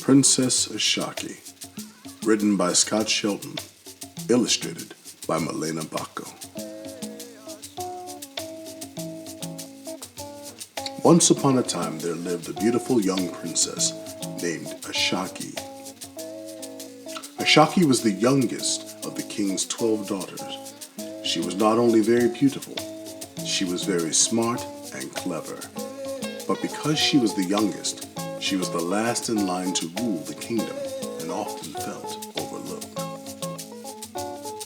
Princess Ashaki, written by Scott Shelton, illustrated by Milena Bacco. Once upon a time there lived a beautiful young princess named Ashaki. Ashaki was the youngest of the king's 12 daughters. She was not only very beautiful, she was very smart and clever. But because she was the youngest, she was the last in line to rule the kingdom and often felt overlooked.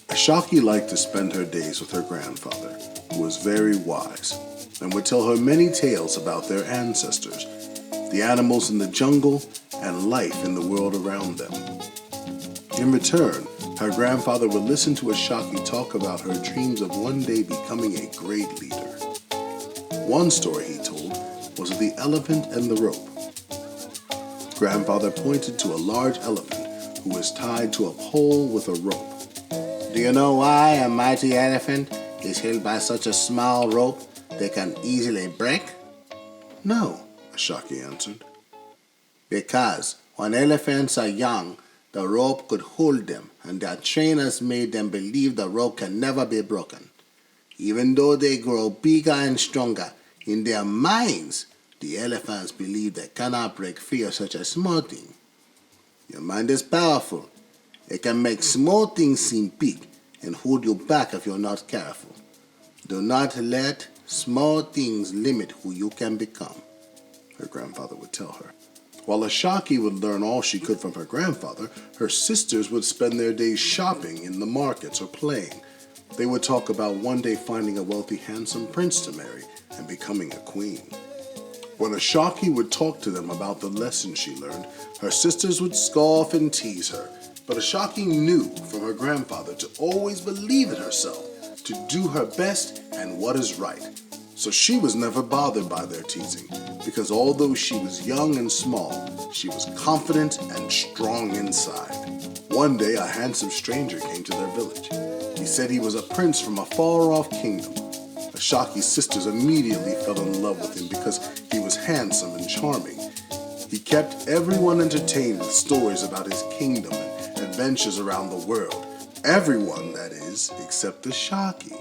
Ashaki liked to spend her days with her grandfather, who was very wise and would tell her many tales about their ancestors, the animals in the jungle, and life in the world around them. In return, her grandfather would listen to Ashaki talk about her dreams of one day becoming a great leader. One story he told was of the elephant and the rope. Grandfather pointed to a large elephant who was tied to a pole with a rope. Do you know why a mighty elephant is held by such a small rope they can easily break? No, Ashaki answered. Because when elephants are young, the rope could hold them, and their trainers made them believe the rope can never be broken. Even though they grow bigger and stronger, in their minds, the elephants believe they cannot break free of such a small thing. Your mind is powerful. It can make small things seem big and hold you back if you're not careful. Do not let small things limit who you can become, her grandfather would tell her. While Ashaki would learn all she could from her grandfather, her sisters would spend their days shopping in the markets or playing. They would talk about one day finding a wealthy, handsome prince to marry and becoming a queen. When Ashaki would talk to them about the lessons she learned, her sisters would scoff and tease her. But Ashaki knew from her grandfather to always believe in herself, to do her best and what is right. So she was never bothered by their teasing, because although she was young and small, she was confident and strong inside. One day, a handsome stranger came to their village. He said he was a prince from a far-off kingdom. Ashaki's sisters immediately fell in love with him because he was handsome and charming. He kept everyone entertained with stories about his kingdom and adventures around the world. Everyone, that is, except Ashaki.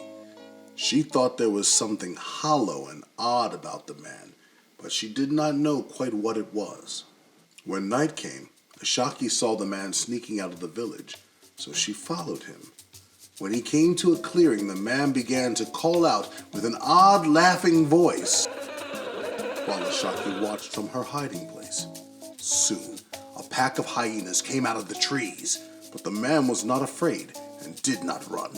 She thought there was something hollow and odd about the man, but she did not know quite what it was. When night came, Ashaki saw the man sneaking out of the village, so she followed him. When he came to a clearing, the man began to call out with an odd laughing voice, while Ashaki watched from her hiding place. Soon, a pack of hyenas came out of the trees, but the man was not afraid and did not run.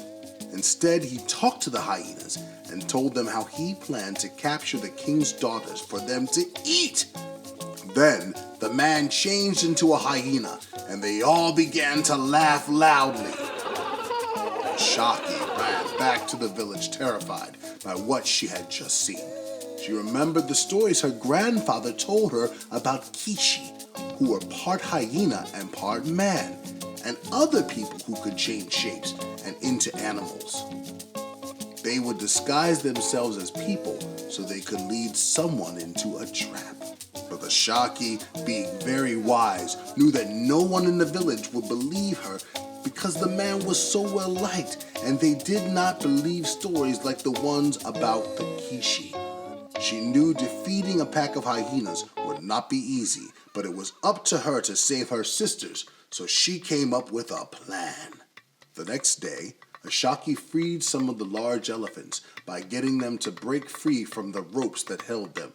Instead, he talked to the hyenas and told them how he planned to capture the king's daughters for them to eat. Then, the man changed into a hyena, and they all began to laugh loudly. Ashaki ran back to the village terrified by what she had just seen. She remembered the stories her grandfather told her about Kishi, who were part hyena and part man, and other people who could change shapes and into animals. They would disguise themselves as people so they could lead someone into a trap. But Ashaki, being very wise, knew that no one in the village would believe her because the man was so well liked, and they did not believe stories like the ones about the Kishi. She knew defeating a pack of hyenas would not be easy, but it was up to her to save her sisters, so she came up with a plan. The next day, Ashaki freed some of the large elephants by getting them to break free from the ropes that held them.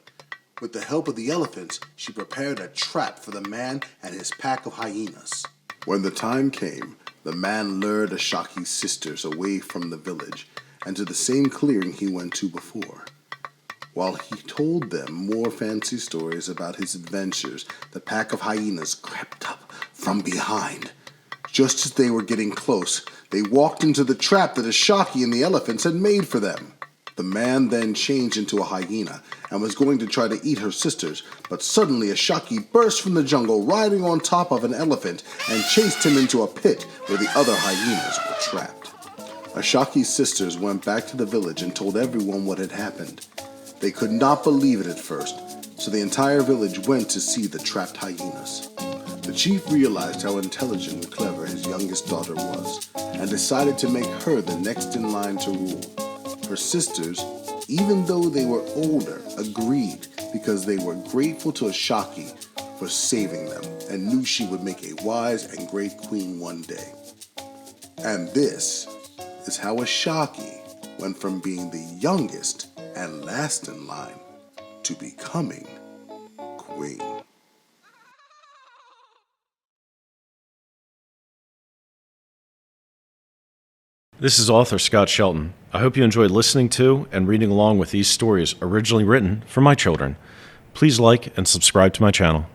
With the help of the elephants, she prepared a trap for the man and his pack of hyenas. When the time came, the man lured Ashaki's sisters away from the village and to the same clearing he went to before. While he told them more fancy stories about his adventures, the pack of hyenas crept up from behind. Just as they were getting close, they walked into the trap that Ashaki and the elephants had made for them. The man then changed into a hyena and was going to try to eat her sisters, but suddenly Ashaki burst from the jungle riding on top of an elephant and chased him into a pit where the other hyenas were trapped. Ashaki's sisters went back to the village and told everyone what had happened. They could not believe it at first, so the entire village went to see the trapped hyenas. The chief realized how intelligent and clever his youngest daughter was, and decided to make her the next in line to rule. Her sisters, even though they were older, agreed because they were grateful to Ashaki for saving them and knew she would make a wise and great queen one day. And this is how Ashaki went from being the youngest and last in line to becoming queen. This is author Scott Shelton. I hope you enjoyed listening to and reading along with these stories originally written for my children. Please like and subscribe to my channel.